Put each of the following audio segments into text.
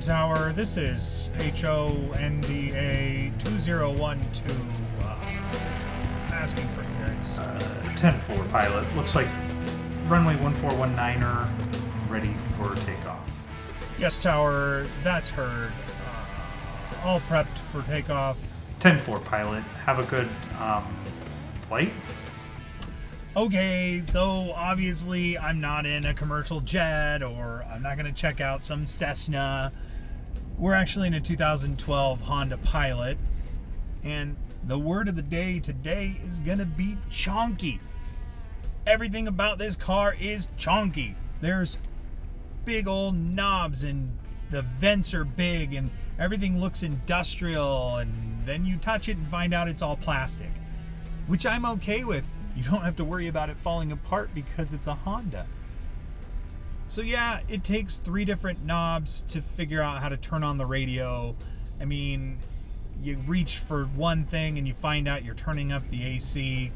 Tower. This is HONDA 2012 asking for clearance. 10-4 pilot. Looks like runway 1419er ready for takeoff. Yes, Tower, that's heard. All prepped for takeoff. 10-4 pilot. Have a good flight. Okay, so obviously I'm not in a commercial jet, or I'm not going to check out some Cessna. We're actually in a 2012 Honda Pilot, and the word of the day today is going to be chonky. Everything about this car is chonky. There's big old knobs, and the vents are big, and everything looks industrial, and then you touch it and find out it's all plastic, which I'm okay with. You don't have to worry about it falling apart because it's a Honda. So yeah, it takes 3 different knobs to figure out how to turn on the radio. I mean, you reach for one thing and you find out you're turning up the AC.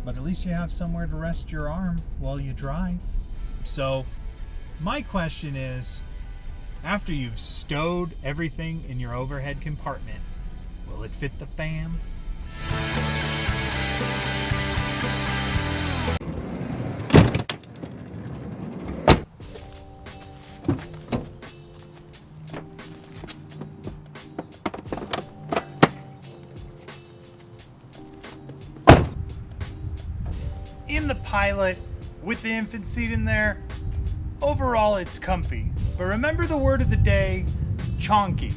But at least you have somewhere to rest your arm while you drive. So my question is, after you've stowed everything in your overhead compartment, will it fit the fam? In the Pilot, with the infant seat in there, overall it's comfy. But remember the word of the day, chonky.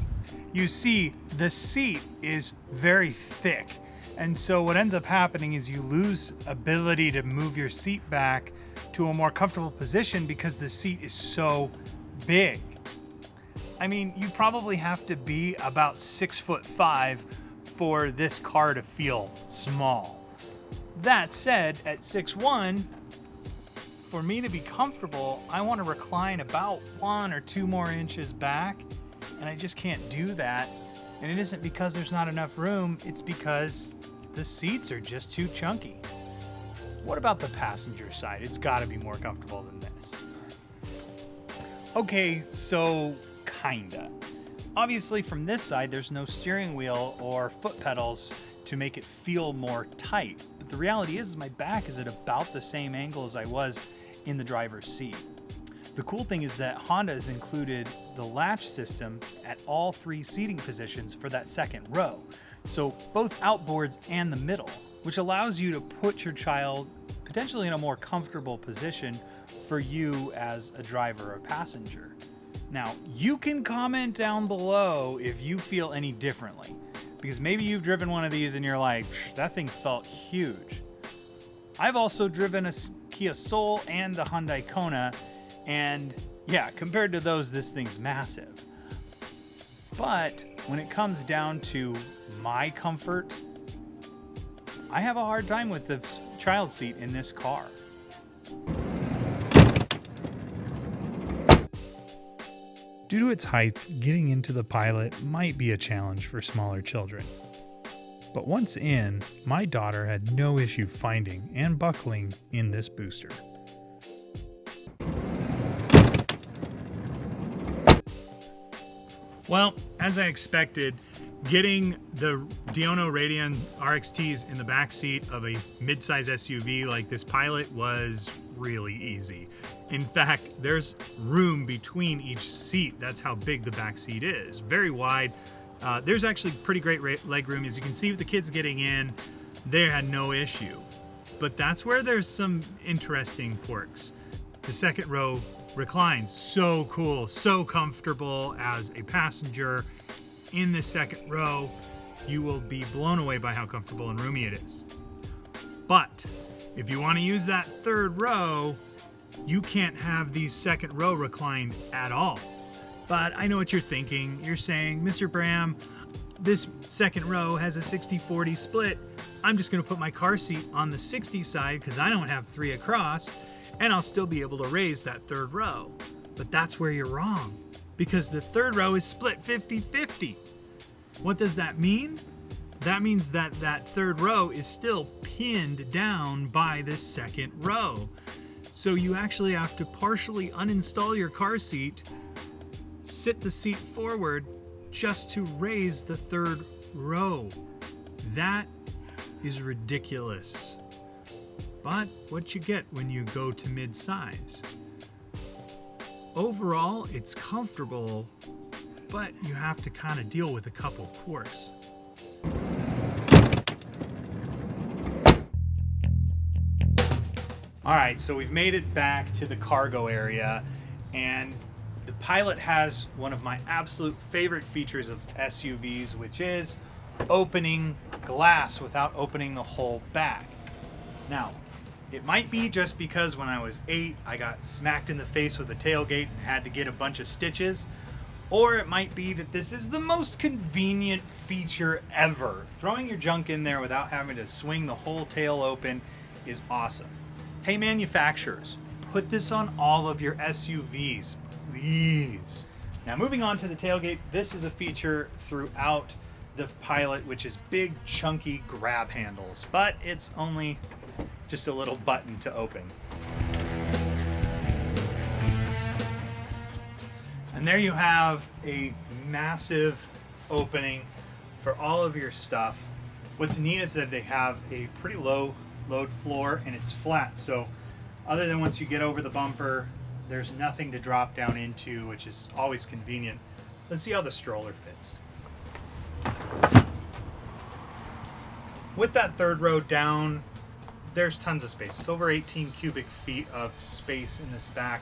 You see, the seat is very thick. And so what ends up happening is you lose ability to move your seat back to a more comfortable position because the seat is so big. I mean, you probably have to be about 6'5" for this car to feel small. That said, at 6'1", for me to be comfortable, I want to recline about 1 or 2 more inches back, and I just can't do that. And it isn't because there's not enough room, it's because the seats are just too chunky. What about the passenger side? It's got to be more comfortable than this. Okay, so kinda. Obviously from this side, there's no steering wheel or foot pedals to make it feel more tight. But the reality is my back is at about the same angle as I was in the driver's seat. The cool thing is that Honda has included the latch systems at all 3 seating positions for that second row. So both outboards and the middle, which allows you to put your child potentially in a more comfortable position for you as a driver or passenger. Now, you can comment down below if you feel any differently, because maybe you've driven one of these and you're like, that thing felt huge. I've also driven a Kia Soul and the Hyundai Kona, and yeah, compared to those, this thing's massive. But when it comes down to my comfort, I have a hard time with the child seat in this car. Due to its height, getting into the Pilot might be a challenge for smaller children. But once in, my daughter had no issue finding and buckling in this booster. Well, as I expected, getting the Diono Radeon RXTs in the backseat of a midsize SUV like this Pilot was really easy. In fact, there's room between each seat. That's how big the back seat is. Very wide. There's actually pretty great leg room. As you can see with the kids getting in, they had no issue. But that's where there's some interesting quirks. The second row reclines. So cool, so comfortable as a passenger. In the second row, you will be blown away by how comfortable and roomy it is. But if you want to use that third row, you can't have these second row reclined at all. But I know what you're thinking. You're saying, Mr. Bram, this second row has a 60-40 split. I'm just going to put my car seat on the 60 side because I don't have 3 across, and I'll still be able to raise that third row. But that's where you're wrong, because the third row is split 50-50. What does that mean? That means that that third row is still pinned down by this second row. So you actually have to partially uninstall your car seat, sit the seat forward just to raise the third row. That is ridiculous. But what you get when you go to mid-size. Overall, it's comfortable, but you have to kind of deal with a couple quirks. All right, so we've made it back to the cargo area, and the Pilot has one of my absolute favorite features of SUVs, which is opening glass without opening the whole back. Now, it might be just because when I was 8, I got smacked in the face with a tailgate and had to get a bunch of stitches, or it might be that this is the most convenient feature ever. Throwing your junk in there without having to swing the whole tail open is awesome. Hey manufacturers, put this on all of your SUVs, please. Now moving on to the tailgate, this is a feature throughout the Pilot, which is big chunky grab handles, but it's only just a little button to open. And there you have a massive opening for all of your stuff. What's neat is that they have a pretty low load floor and it's flat, so other than once you get over the bumper, there's nothing to drop down into, which is always convenient. Let's see how the stroller fits. With that third row down, there's tons of space. It's over 18 cubic feet of space in this back,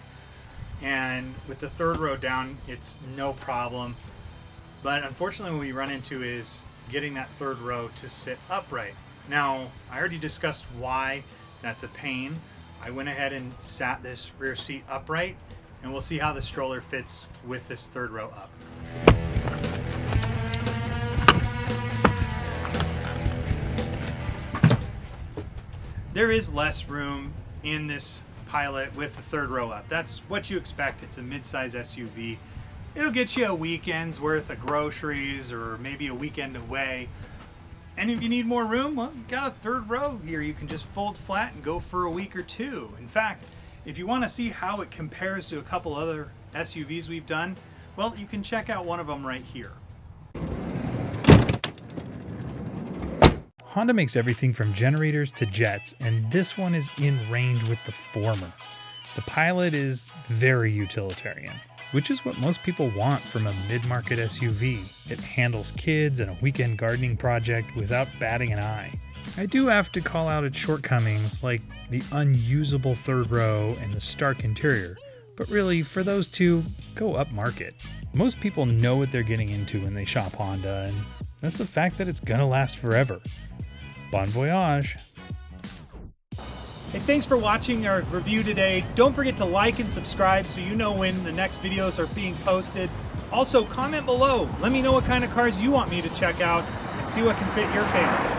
and with the third row down, it's no problem. But unfortunately, what we run into is getting that third row to sit upright. Now, I already discussed why that's a pain. I went ahead and sat this rear seat upright, and we'll see how the stroller fits with this third row up. There is less room in this Pilot with the third row up. That's what you expect. It's a mid-size SUV. It'll get you a weekend's worth of groceries or maybe a weekend away. And if you need more room, well, you got a third row here. You can just fold flat and go for a week or two. In fact, if you want to see how it compares to a couple other SUVs we've done, well, you can check out one of them right here. Honda makes everything from generators to jets, and this one is in range with the former. The Pilot is very utilitarian, which is what most people want from a mid-market SUV. It handles kids and a weekend gardening project without batting an eye. I do have to call out its shortcomings, like the unusable third row and the stark interior, but really, for those two, go upmarket. Most people know what they're getting into when they shop Honda, and that's the fact that it's gonna last forever. Bon voyage! Hey, thanks for watching our review today. Don't forget to like and subscribe so you know when the next videos are being posted. Also, comment below. Let me know what kind of cars you want me to check out and see what can fit your favor.